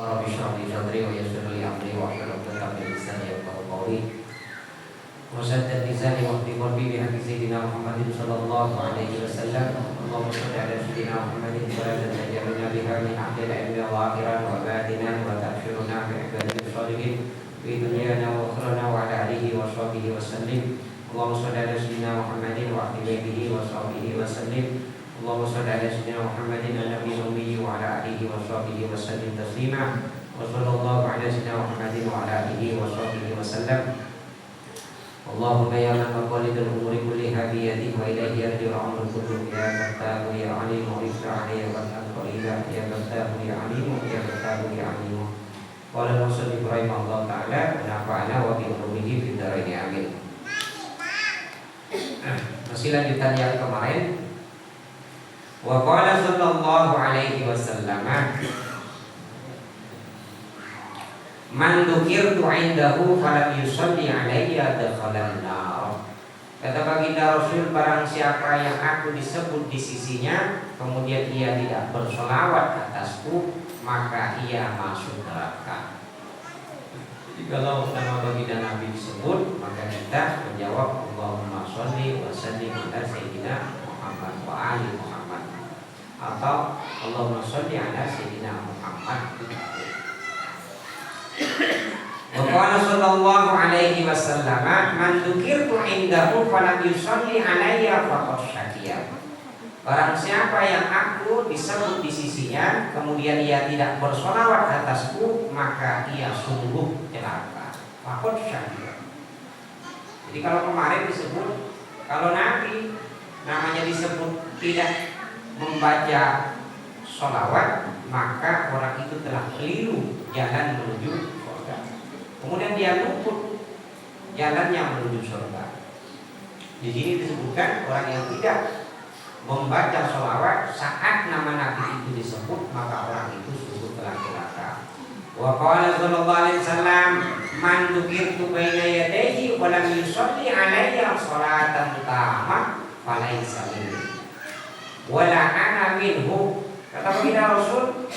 Rabbi shrah li sadri wa yassir li amri wahlul 'uqdatam min lisani yafqahu qawli. Wasaddid lisani wahdi qalbi bi haqqi sayyidina Muhammadin sallallahu alaihi wasallam. Allahumma shalli ala sayyidina Muhammadin salatan taj'aluna biha min ahdil ilmi wa akhiran wa batinan wa ta'shuruna bi ibadati sholihin fi dunyana wa akhirana wa ala alihi wa sahbihi wa sallim. Allahumma shalli ala sayyidina Muhammadin wa ahli baitihi wa sahbihi wa sallim. Allahumma shalli ala sayyidina Muhammadin an-nabiyil ummi wa ala alihi wa sahbihi wa sallim taslima. Wa sallallahu ala sayyidina Muhammadin wa ala alihi wa sahbihi wa sallam. Allahumma ya man maqalidul umuri kulliha bi yadihi wa ilayhi yarji'u amrul qulub ya fattahu ya alimu ifta' alayya wa al-qalila ya fattahu ya alimu ya fattahu ya alimu. Qala Rasul Ibrahim Allah Ta'ala nafa'ana wa bi ulumihi fid dharain amin. Masih lanjutan yang kemarin. Wa qala sallallahu alaihi wasallam man dzukirtu indahu falam yusalli alayya dakhalan nar. Kata baginda Rasul, barang siapa yang aku disebut di sisinya kemudian ia tidak bersolawat atasku maka ia masuk neraka. Jadi kalau nama baginda Nabi disebut maka kita menjawab Allahumma sholli wa sallim ala sayyidina Muhammad wa ali Muhammad, atau Allahumma sholli ala sayyidina Muhammad. Wa qala sallallahu alaihi wasallam man dzukirtu indahu falam yusalli alayya faqad syaqiya. Barang siapa yang aku disebut di sisinya kemudian ia tidak bersolawat atasku maka ia sungguh celaka. Faqad syaqiya. Jadi kalau kemarin disebut, kalau Nabi namanya disebut tidak membaca sholawat maka orang itu telah keliru jalan menuju surga. Kemudian dia luput jalannya menuju surga. Di sini disebutkan orang yang tidak membaca sholawat saat nama Nabi itu disebut maka orang itu sungguh telah celaka. Wa qala sallallahu alaihi wasallam man dzukirtu baina yadayhi wa lam yusalli alayya sholatan tamah falaysa minni wala ana minhu. Kata baginda Rasul,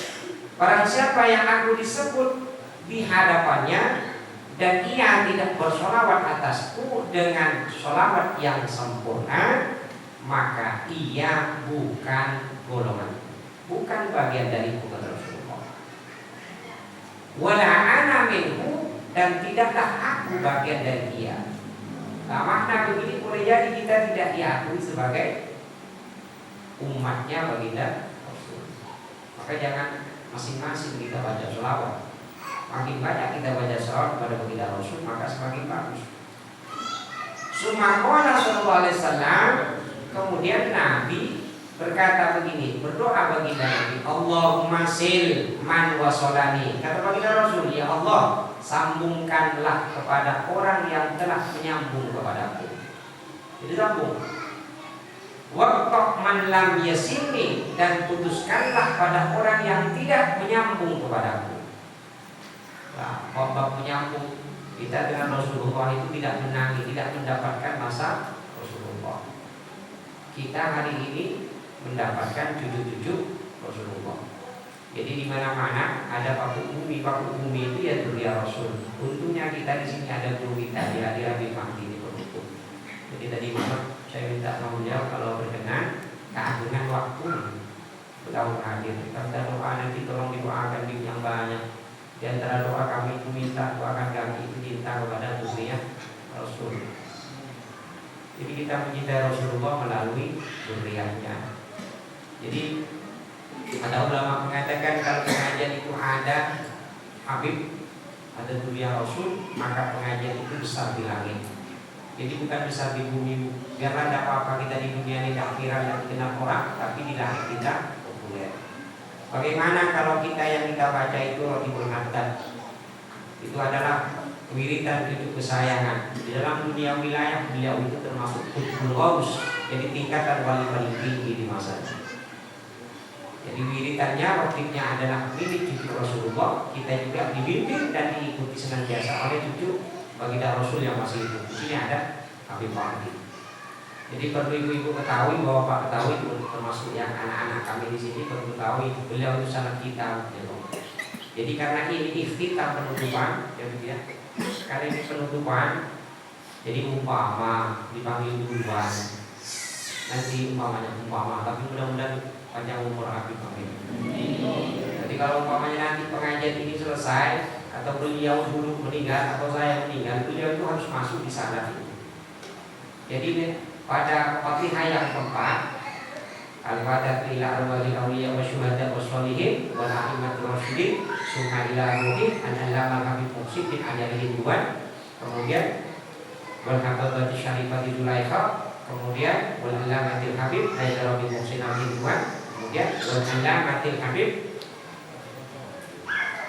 barang siapa yang aku disebut di hadapannya dan ia tidak bersolawat atasku dengan solawat yang sempurna maka ia bukan golongan, bukan bagian dari umat Rasulullah. Wala ana minhu, dan tidaklah aku bagian dari dia. Nah, makna begini boleh jadi kita tidak diakui sebagai umatnya baginda Rasul. Maka jangan masing-masing kita baca sholawat. Makin banyak kita baca sholawat pada baginda Rasul maka semakin bagus. Sumakona sallallahu alaihi wasallam, kemudian Nabi berkata begini, berdoa baginda Nabi, Allahumma sil man wasolani. Kata baginda Rasul, ya Allah, sambungkanlah kepada orang yang telah menyambung kepadaku. Jadi sambung. Waqta man lam yasilni, dan putuskanlah pada orang yang tidak menyambung kepadaku. Nah, bab menyambung kita dengan Rasulullah itu tidak menangi, tidak mendapatkan masa Rasulullah. Kita hari ini mendapatkan cucu-cucu Rasulullah. Jadi di mana-mana ada paku bumi itu ya dunia Rasul. Untungnya kita di sini ada guru kita, dia Habib Mahdi di Pondok. Jadi tadi malam saya minta sama beliau kalau berkenan keagungan waktu beliau hadir. Kita doa nanti tolong didoakan di yang banyak. Di antara doa kami itu minta doakan kami itu cinta kepada zuriyah Rasul. Jadi kita mencintai Rasulullah melalui zuriyahnya. Jadi ada ulama mengatakan kalau pengajian itu ada Habib, ada zuriyah Rasul, maka pengajian itu besar di langit. Jadi bukan besar di bumi, biar ada apa-apa kita di dunia ini tak viral dan dikenal orang, tapi di langit kita populer. Bagaimana kalau kita yang kita baca itu roti berhadat? Itu adalah wiridan hidup kesayangan. Di dalam dunia wilayah beliau itu termasuk Qutbul Ghaus, jadi tingkatan wali paling tinggi di masanya. Jadi wiridannya, rotibnya adalah milik cucu Rasulullah. Kita juga dibimbing dan diikuti senantiasa oleh cucu baginda Rasul yang masih hidup. Di sini ada Habib Mahdi. Jadi perlu ibu-ibu ketahui, bapak ketahui, termasuk yang anak-anak kami di sini perlu ketahui beliau itu sangat kita. Jadi karena ini ikhtitam penutupan, ya gitu ya. Karena ini penutupan, jadi umpama dipanggil duluan. Nanti umpama, tapi mudah-mudahan panjang umur Habib Amin. Jadi kalau umpamanya nanti pengajian ini selesai atau beliau dulu meninggal atau saya meninggal, beliau itu harus masuk di sana. Jadi pada Fatihah yang keempat, al-fatihah ila arwahil awliya wa syuhada wa sholihin wa a'immatir rasyidin summa ila ruhi an-allama Habib Muhsin bin Ajalihin Duan, kemudian wal hababati syarifati Zulaikha, kemudian wal allamatil Habib Haidar bin Muhsin al-Duan, kemudian wal allamatil Habib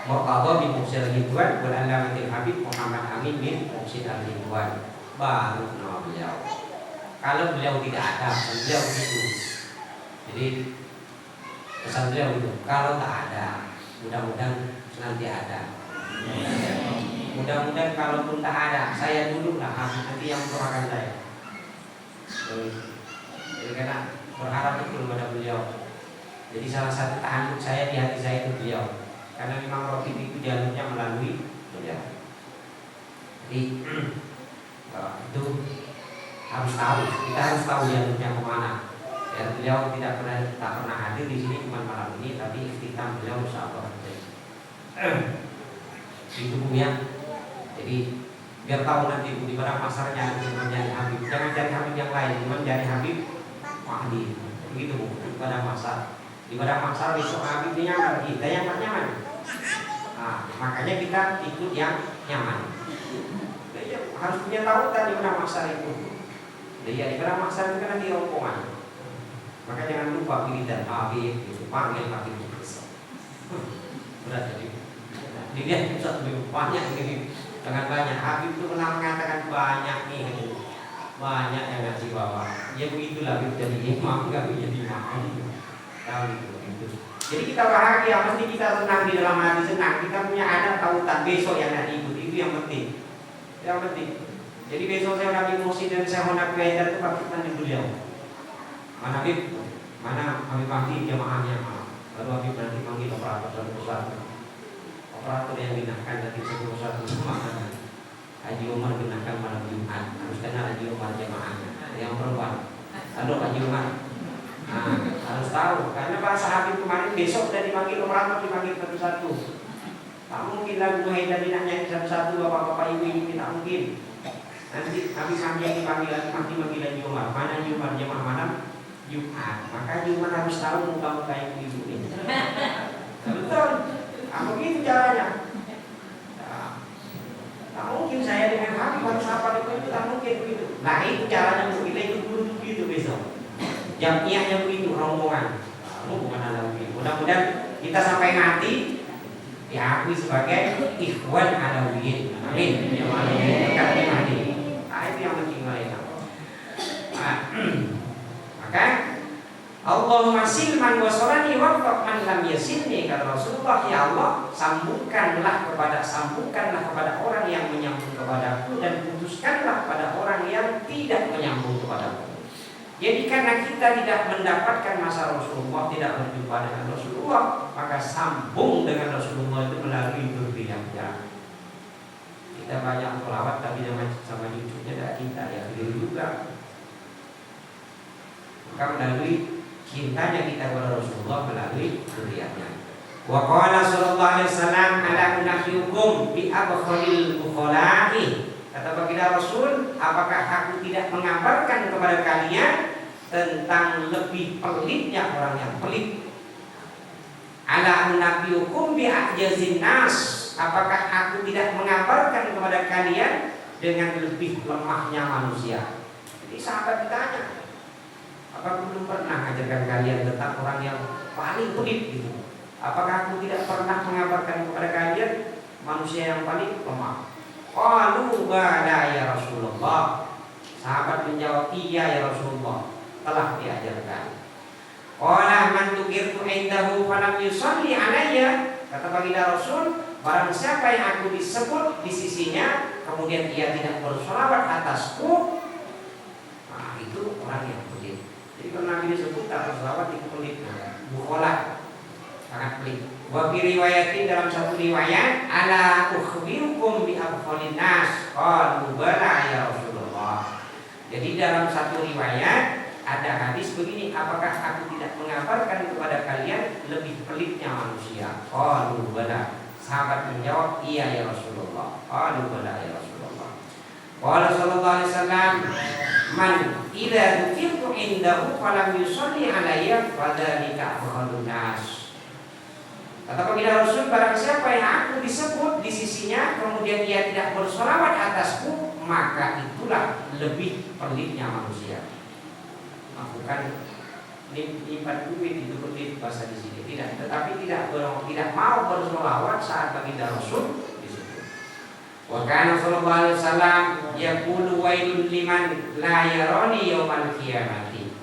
Murtadha bin Muhsin al-Duan, wal allamatil Habib Muhammad Amin bin Muhsin al-Duan. Baru nama beliau. Kalau beliau tidak ada, beliau itu. Jadi pesan beliau itu, kalau tak ada, mudah-mudahan nanti ada. Mudah-mudahan kalaupun tak ada, saya dulu lah nanti yang mendoakan saya. Jadi karena berharap betul kepada beliau. Jadi salah satu tahanan saya di hati saya itu beliau. Karena memang roti itu jalurnya melalui beliau. Jadi itu harus tahu, kita harus tahu jalurnya kemana. Ya, beliau tak pernah hadir di sini cuma malam ini, tapi ikhtitam beliau insyaallah. Itu Bu ya. Jadi biar tahu nanti Bu di mana pasarnya menjadi Habib. Jangan cari Habib yang lain, cuma cari Habib Mahdi. Begitu Bu, pada pasar. Di pada pasar besok Habib nyaman, kita yang tak nyaman. Nah, makanya kita ikut yang nyaman. Harus punya tahu tadi mana pasar itu. Jadi di pada pasar itu kan nanti rombongan. Maka jangan lupa wiridan Habib itu panggil Habib itu besok. Berat jadi. Dilihat satu banyak ini. Jangan banyak. Habib itu pernah mengatakan banyak nih. Banyak yang ngasih bawa. Ya begitulah Habib jadi imam, enggak jadi imam. Tahu gitu. Jadi kita bahagia, mesti kita senang di dalam hati, senang. Kita punya ada tautan besok yang nak ikut, itu yang penting. Yang penting. Jadi besok saya Habib Muhsin dan saya Habib Haidar itu pakai di beliau. Mana Habib? Mana Habib Mahdi jamaahnya? Lalu Habib nanti panggil operator dan pusat. Operator yang gunakan dari sebuah satu jamaah. Haji Umar gunakan malam Jumat. Harus kenal Haji Umar jamaahnya. Yang perempuan. Lalu Haji Umar. Nah, harus tahu karena bahasa Habib kemarin besok sudah dipanggil operator, dipanggil satu-satu. Tak mungkin lagu Haidar dinanya satu-satu bapak-bapak ibu tidak mungkin. Nanti Habib Mahdi yang dipanggil lagi, Mahdi panggil lagi Umar. Mana Umar jamaah malam Jumat. Maka Umar harus tahu muka-muka yang ibu ini. Betul. Nah, begitu caranya. Tak mungkin saya dengan Habib harus apa itu tak mungkin begitu. Nah itu caranya untuk kita ikut dulu begitu besok. Jamiahnya begitu rombongan. Bukan ada begitu. Mudah-mudahan kita sampai mati diakui sebagai ikhwan alawiyin. Amin. Yang dekat di Mahdi. Nah itu yang penting mereka. Maka Allahumma silman wa sholani waqfaq man lam yasilni, kata Rasulullah, ya Allah sambungkanlah kepada orang yang menyambung kepadaku dan putuskanlah pada orang yang tidak menyambung kepadaku. Jadi karena kita tidak mendapatkan masa Rasulullah, tidak berjumpa dengan Rasulullah, maka sambung dengan Rasulullah itu melalui berbeda-beda. Kita banyak selawat tapi sama cucunya tidak kita, ya beliau juga. Maka melalui cintanya kita kepada Rasulullah melalui zuriatnya. Wa qala sallallahu alaihi wasallam ala unafiyukum bi abkhalil bukhala'i. Kata baginda Rasul, apakah aku tidak mengabarkan kepada kalian tentang lebih pelitnya orang yang pelit? Ala unafiyukum bi ajazin nas. Apakah aku tidak mengabarkan kepada kalian dengan lebih lemahnya manusia? Jadi sahabat ditanya, apakah belum pernah ajarkan kalian tentang orang yang paling pelit gitu? Apakah aku tidak pernah mengabarkan kepada kalian manusia yang paling lemah? Qalu bala ya Rasulullah. Sahabat menjawab, iya ya Rasulullah, telah diajarkan. Qala man tukirtu indahu falam yusalli alayya. Kata baginda Rasul, barang siapa yang aku disebut di sisinya kemudian dia tidak bersolawat atasku, nah itu orang yang pelit. Jadi kalau Nabi disebut tak bersolawat itu pelit, bukholah. sangat pelit. Wa fi riwayatin, dalam satu riwayat, ala ukhbirukum bi afdhalin nas, qalu bala ya Rasulullah. Jadi dalam satu riwayat ada hadis begini, apakah aku tidak mengabarkan kepada kalian lebih pelitnya manusia? Qalu bala. Sahabat menjawab, iya ya Rasulullah. Qalu bala ya Rasulullah. Qala sallallahu alaihi wasallam, man idza dzukirtu indahu falam yusalli alayya fadzalika afdhalun nas. Kata baginda Rasul, barang siapa yang aku disebut di sisinya kemudian ia tidak bersolawat atasku, maka itulah lebih pelitnya manusia. Bukan nyimpan duit itu pelit bahasa di sini, tidak. Tetapi tidak mau bersolawat saat baginda Rasul disebut. Wa kana sallallahu alaihi wasallam yaqulu wailul liman la yarani yaumal qiyamati.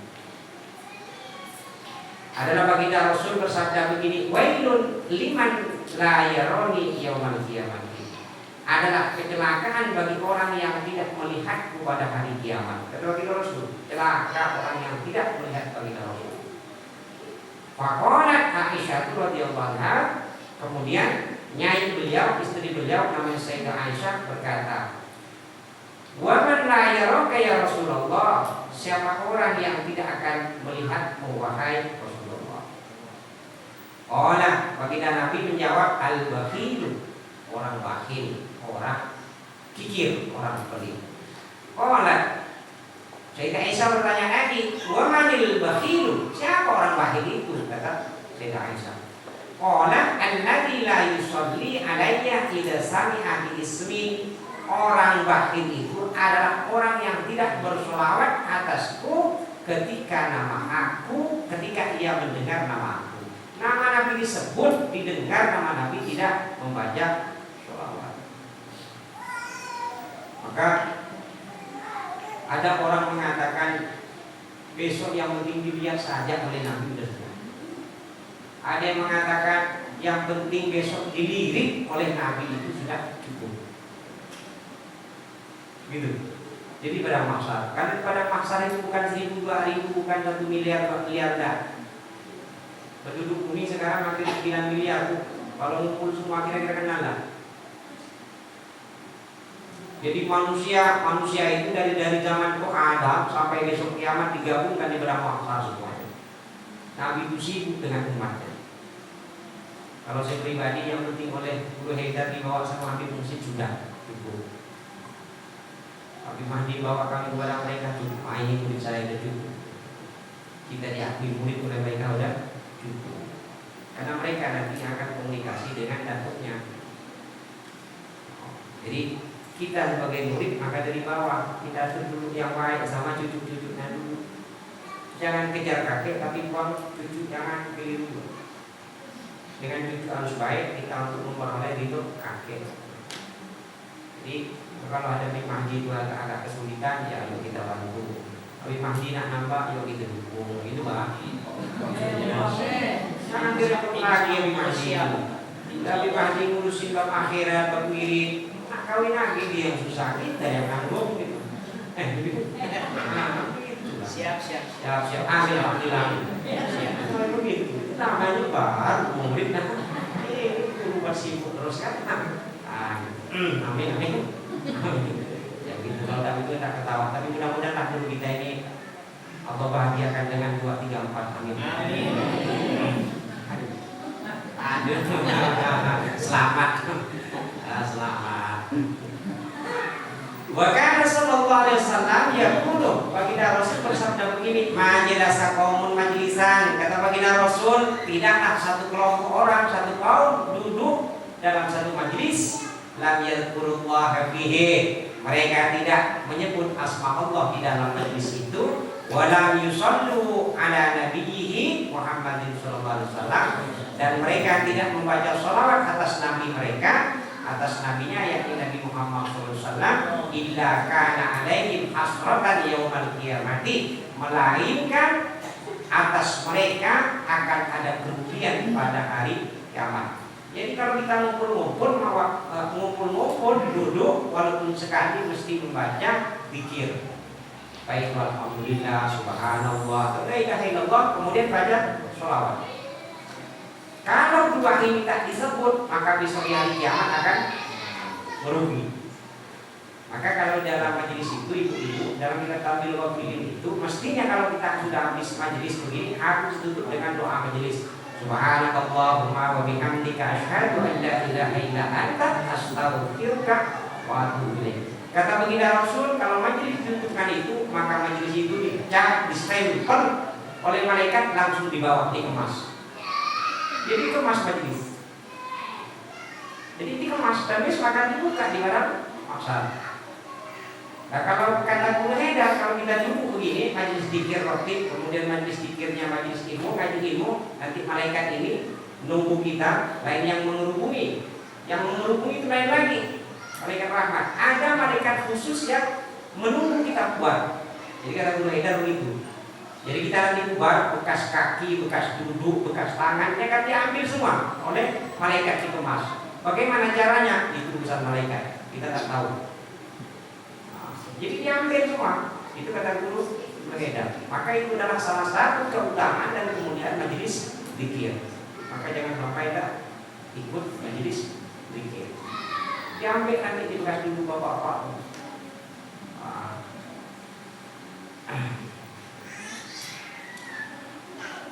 Adalah baginda Rasul bersabda begini, wailun liman la yarani yaumal qiyamati. Adalah kecelakaan bagi orang yang tidak melihatku pada hari kiamat. Kata baginda Rasul, celaka orang yang tidak melihat baginda Rasul. Faqalat Aisyah radhiyallahu anha, kemudian nyai beliau, istri beliau namanya Sayyidah Aisyah berkata, wa man la yaraka ya Rasulullah, siapa orang yang tidak akan melihatmu wahai Rasulullah? Qala, baginda Nabi menjawab, al-bakhilu, orang bakhil, orang kikir, orang pelit. Qala, Sayyidah Aisyah bertanya lagi, wa manil bakhilu, siapa orang bakhil itu? Kata Sayyidah Aisyah, qala alladzi la yusalli alayya idza sami'a bi ismi. Orang bakhil itu adalah orang yang tidak bersolawat atasku ketika ia mendengar nama aku. Nama Nabi disebut, didengar nama Nabi, tidak membaca sholawat. Maka ada orang mengatakan besok yang penting dilihat saja oleh Nabi sudah. Ada yang mengatakan yang penting besok dilirik oleh Nabi itu sudah cukup. Gitu. Jadi pada mahsyar, karena pada mahsyar itu bukan 1.000, 2.000, bukan 1 miliar, 2 miliar dah. Penduduk bumi sekarang hampir 9 miliar. Kalau ngumpul semua kira-kira kenal lah. Jadi manusia itu dari zaman Adam sampai besok kiamat digabungkan di pada mahsyar semuanya. Nabi itu sibuk dengan umatnya. Kalau saya pribadi yang penting oleh Guru Haidar dibawa sama Habib Mursyid sudah cukup. Habib Mahdi bawa kami kepada mereka cukup. Ini murid saya sudah cukup. Kita diakui murid oleh mereka sudah cukup. Karena mereka nanti akan komunikasi dengan datuknya. Jadi kita sebagai murid maka dari bawah kita harus dulu yang baik sama cucu-cucunya dulu. Jangan kejar kakek tapi buang cucu, jangan keliru. Dengan cucu harus baik kita untuk memperoleh ridho kakek. Jadi kalau ada Habib Mahdi itu agak kesulitan, ya yuk kita bantu. Habib Mahdi nak nambah, yuk kita dukung. Itu Pak. Jangan direpot lagi Habib Mahdi. Habib Mahdi ngurusin bab akhirat, bab wirid. Nak kawin lagi dia yang susah, kita yang nanggung gitu. Siap. Ambil alhamdulillah. Siap. Begitu. Namanya baru murid nah. Ini berubah sibuk terus kan. Amin. Ya gitu, kalau tak itu tak ketawa. Tapi mudah-mudahan takdir kita ini Allah bahagiakan dengan 2, 3, 4. Amin. Aduh. Selamat. Wa kana sallallahu alaihi wasallam yaqulu, baginda Rasul bersabda begini, majlasa qaumun majlisan. Kata baginda Rasul, tidaklah satu kelompok orang, satu kaum duduk dalam satu majlis lam yadhkurullaha fihi, mereka tidak menyebut asma Allah di dalam majlis itu, wa lam yusallu ala nabiyhi Muhammadin sallallahu alaihi wasallam, dan mereka tidak membaca shalawat atas nabi mereka, atas nabinya yakni Nabi Muhammad sallallahu alaihi wasallam, illa kana alaihim hasratan yaumal qiyamati, melainkan atas mereka akan ada kerugian pada hari kiamat. Jadi kalau kita ngumpul duduk, walaupun sekali mesti membaca zikir. Baik, alhamdulillah, subhanallah, la ilaha illallah, kemudian baca sholawat. Kalau dua ini tak disebut, maka besok di hari kiamat akan merugi. Maka kalau dalam majelis itu ibu-ibu, dalam kita tampil wakilin itu, mestinya kalau kita sudah habis majelis begini harus tutup dengan doa majelis. Subhanakallahumma wa bihamdika asyhadu an la ilaha illa anta astaghfiruka wa atubu ilaik. Kata baginda Rasul, kalau majelis ditutupkan itu, maka majelis itu dicat, distempel oleh malaikat, langsung dibawa, dikemas. Jadi dikemas majelis. Jadi dikemas dan besok akan dibuka di barang maksar. Nah kalau kata Guru Haidar, kalau kita duduk begini, majelis zikir rotib, kemudian majelis zikirnya majelis ilmu, ngaji ilmu, nanti malaikat ini nunggu kita, lain yang mengerubungi. Yang mengerubungi itu lain lagi, malaikat rahmat. Ada malaikat khusus yang menunggu kita buat. Jadi kata Guru Haidar begitu. Jadi kita nanti buat bekas kaki, bekas duduk, bekas tangannya kan diambil semua oleh malaikat dikemas. Bagaimana caranya? Itu urusan malaikat, kita tak tahu. Jadi diambil semua. Itu kata Guru Haidar. Maka itu adalah salah satu keutamaan dan kemudian majelis zikir. Maka jangan sampai tak ikut majelis zikir. Diambil nanti di bekas dulu bapak-bapak.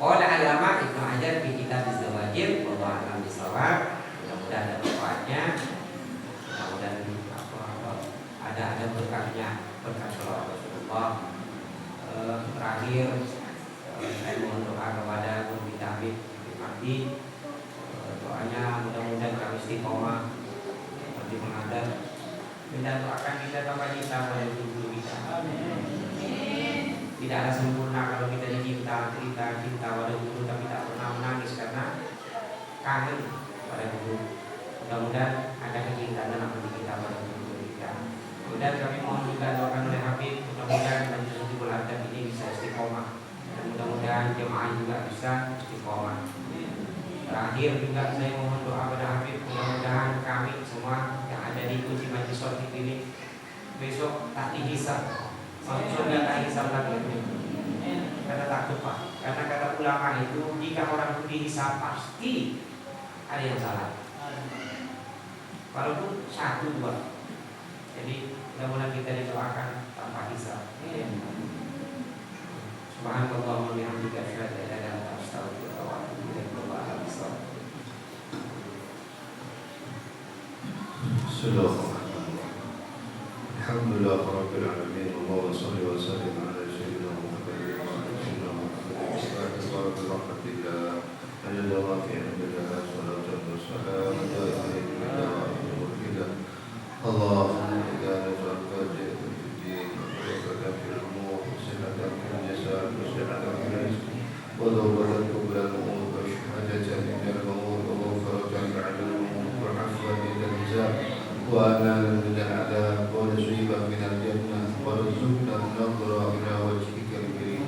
Qala alama Ibnu Hajar di kitab Az-Zawajir, wallahu a'lam bishawab. Mudah-mudahan ada manfaatnya. Mudah-mudahan ada berkahnya, berkah salawat Rasulullah. Terakhir saya mohon doa kepada Guru kita Habib Mati. Doanya mudah-mudahan kami istiqomah seperti mengajar. Minta doakan kita tambah cinta pada guru kita. Tidak ada sempurna kalau kita dicinta, cinta pada guru tapi tak pernah menangis karena kangen pada guru. Mudah-mudahan ada kecintaan dalam hati kita pada guru kita. Kemudian kami mohon juga doakan oleh Habib, mudah-mudahan majelis Hizbul Adab ini bisa istiqomah dan mudah-mudahan jemaah juga bisa istiqomah. Terakhir juga saya mohon doa pada Habib, mudah-mudahan kami semua yang ada di kunci majelis shortib ini besok tak dihisab. Surga tak hisab lagi. Karena takut Pak. Karena kata ulama itu jika orang itu dihisab pasti ada yang salah. Walaupun satu dua. Jadi mudah-mudahan kita didoakan tanpa hisab. Subhanallah wa bihamdika asyhadu an la ilaha illa anta astaghfiruka wa atubu ilaik. Alhamdulillah rabbil alamin. Allahumma shalli wa sallim ala sayyidina Muhammadin wa ala sayyidina Muhammadin wa ala rahmatillah. Alhamdulillah fi amrillah salatu wassalamu ala rasulillah. Allahumma inna nas'aluka al-din wa fil umur sihhatan fil jasad wa sihhatan fil rizq wa dawratan qabla al-maut wa shahadatan min al-maut wa faratan ba'da al-maut wa 'afwan min al-hizab وأنا من العذاب ونجيبا من الجنة ورزقنا النظر إلى وجهك الكريم.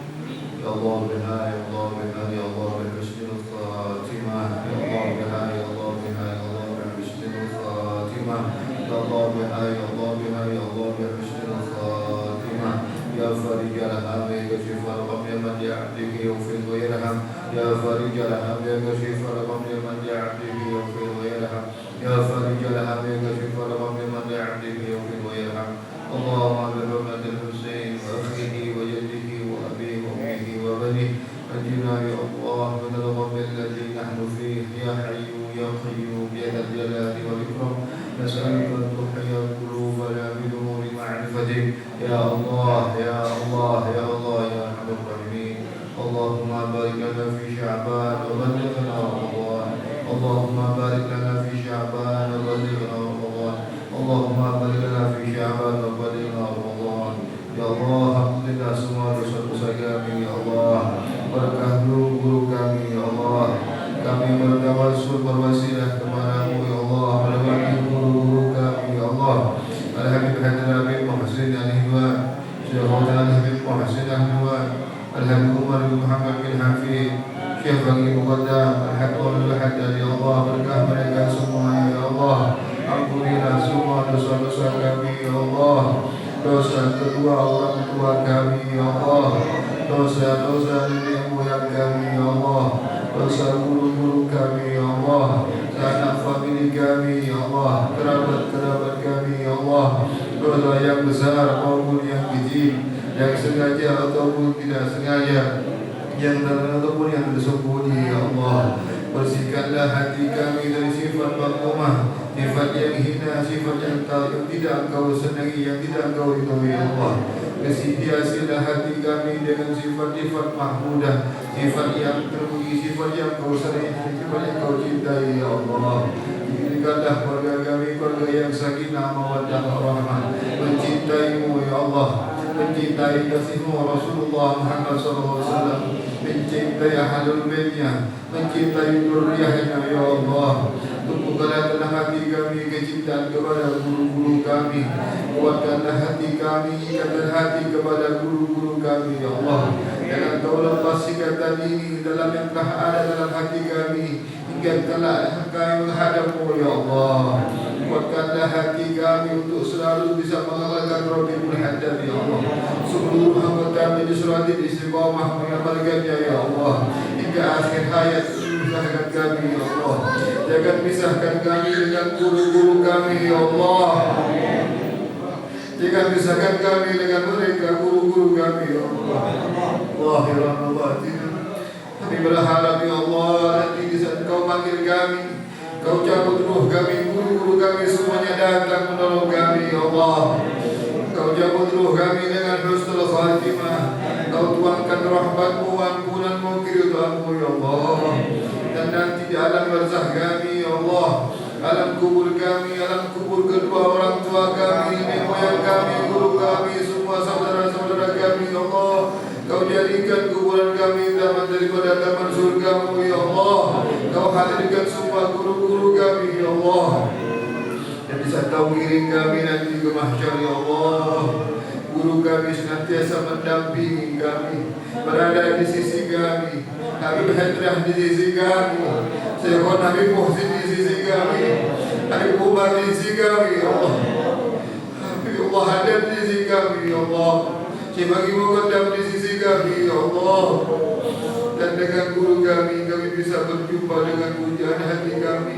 يا الله بها يا الله بها يا الله بحسن الخاتمة. يا الله بها يا الله بها يا الله بحسن الخاتمة. يا الله بها يا الله بها يا الله بحسن الخاتمة. يا فارج الهم يكشف الغم من يعبده يغفر ويرحم. يا فارج الهم يكشف الغم من يعبده يغفر ويرحم. يا فارج الهم يكشف الغم من يعبده يغفر ويرحم. اللهم بحرمة الحسين وأخيه وجده وأبيه وأمه وبنيه أجرنا يا الله من الغم الذي نحن فيه. يا حي يا قيوم يا ذا الجلال والإكرام نسألك أن تحيي قلوبنا بنور معرفتك. يا الله يا الله يا الله يا أرحم الراحمين. اللهم بارك لنا في شعبان وبلغنا رمضان. اللهم بارك لنا في شعبان وبلغنا رمضان. اللهم بارك لنا في شعبان وبلغنا رمضان. Ya Allah, alhamdulillah semua dosa-dosa kami, ya Allah. Berkah guru kami, ya Allah. Kami bertawassul berwasilah kepadamu, ya Allah. Melewati guru kami, ya Allah. Al-Habib Habib Muhsin Al-Hidwan, Syekhuna Al-Habib Muhsin Al-Hidwan, Al-Habib Umar bin Muhammad bin Hafid, Syekh Bagi Muqaddam, Al-Haqqul Al-Haddad, ya Allah. Berkah mereka semua, ya Allah. Ampunilah semua dosa-dosa kami, ya Allah. Dosa kedua orang tua kami, ya Allah. Dosa-dosa nenek moyang kami, ya Allah. besar guru-guru kami ya Allah, anak famili kami ya Allah, kerabat-kerabat kami ya Allah, dosa yang besar maupun yang kecil, yang sengaja ataupun tidak sengaja, yang terang ataupun yang tersembunyi ya Allah. Bersihkanlah hati kami dari sifat makmumah, sifat yang hina, sifat yang tidak Engkau senangi, yang tidak Engkau ridhoi ya Allah. Hiasilah hati kami dengan sifat-sifat mahmudah, sifat yang terpuji, sifat yang Kau senangi, sifat yang Kau cintai ya Allah. Jadikanlah keluarga kami keluarga yang sakinah mawaddah warahmah, mencintaimu ya Allah, mencintai kasihmu Rasulullah Muhammad SAW, mencintai ahlul baitnya, mencintai dzurriyyahnya ya Allah. Tumbuhkanlah hati kami kecintaan kepada guru-guru kami, kuatkanlah hati kami, ikatkan hati kepada guru-guru kami ya Allah. Jangan Kau lepas ikatan ini dalam yang telah ada dalam hati kami, hingga kelak kami menghadapmu ya Allah. Kuatkanlah hati kami untuk selalu bisa mengamalkan Rabbul Haddad ya Allah. Seluruh hamba kami di suratil istiqamah mengamalkannya ya Allah, hingga akhir hayat pisahkan kami ya Allah. Jangan pisahkan kami dengan guru-guru kami ya Allah. Jangan pisahkan kami dengan mereka guru-guru kami ya Allah. Zahiran wa batinan. Kami berharap ya Allah, nanti di saat Kau panggil kami, Kau cabut ruh kami, guru-guru kami semuanya datang menolong kami ya Allah. Kau cabut ruh kami dengan husnul khatimah. Kau tuangkan rahmat-Mu, ampunan-Mu, keridhaan-Mu ya Allah. Dan nanti di alam barzakh kami ya Allah, alam kubur kami, alam kubur kedua orang tua kami, nenek moyang kami, guru kami, semua saudara-saudara kami ya Allah. Kau jadikan kuburan kami taman daripada taman surga-Mu ya Allah. Kau hadirkan semua guru-guru kami ya Allah. Dan di saat Kau kirim kami nanti ke mahsyar ya Allah, guru kami senantiasa mendampingi kami, berada di sisi kami. Habib Hadrah di sisi kami, Syekhon Habib Muhsin di sisi kami, Habib Umar di sisi kami ya Allah, Habib Allah Haddad di sisi kami ya Allah, Syekh Bagi Muqaddam di sisi kami ya Allah. Dan dengan guru kami bisa berjumpa dengan pujian hati kami,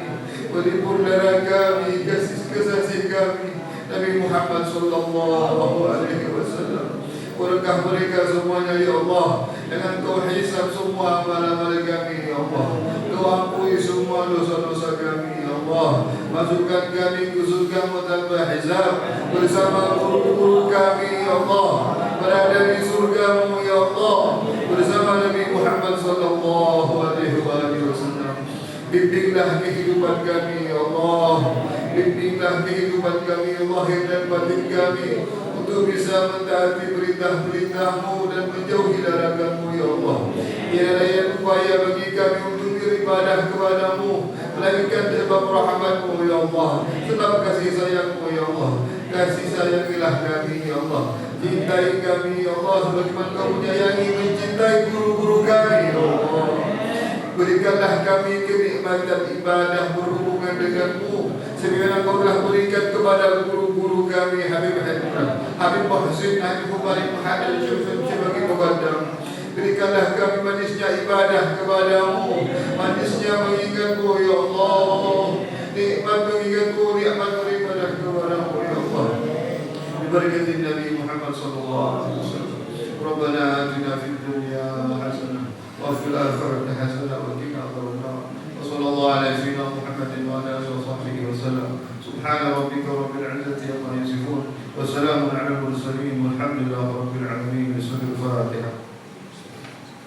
pelipur darah kami, kasih kami Nabi Muhammad sallallahu alaihi wasallam. Berkah mereka semuanya ya Allah, dengan Kau hisab semua amal-amal kami ya Allah. Kau ampuni semua dosa-dosa kami ya Allah. Masukkan kami ke surga-Mu tanpa hisab bersama guru-guru kami ya Allah, berada di surga-Mu ya Allah bersama Nabi Muhammad sallallahu alaihi wasallam. Bimbinglah kehidupan kami ya Allah, bimbinglah kehidupan kami lahir dan batin kami, untuk bisa mentaati perintah-perintah-Mu dan menjauhi larangan-Mu ya Allah. Tiada yang upaya bagi kami untuk beribadah kepada-Mu melainkan sebab rahmat-Mu ya Allah, sebab kasih sayang-Mu ya Allah. Kasih sayangilah kami ya Allah, cintai kami ya Allah sebagaimana Kau menyayangi mencintai guru-guru kami ya Allah. Berikanlah kami kenikmatan ibadah berhubungan dengan-Mu sebagaimana Kau telah berikan kepada guru-guru kami, Habib Hadrah, Habib Muhsin, Habib Umar, Muhammad Syekh Bagi Muqaddam. Berikanlah kami manisnya ibadah kepada-Mu, manisnya mengingat-Mu ya Allah, nikmat mengingat-Mu, nikmat beribadah kepada-Mu ya Allah. Bibarakatin Nabi Muhammad sallallahu alaihi wasallam. Rabbana atina fid dunya hasanah wa fil akhirati hasanah wa qina adzabannar. Sallallahu alaihi sayyidina Muhammadin wa ala alihi wa sahbihi wa sallam. Subhana rabbika rabbil izzati amma yasifun wa salamun alal mursalin walhamdulillahi rabbil alamin.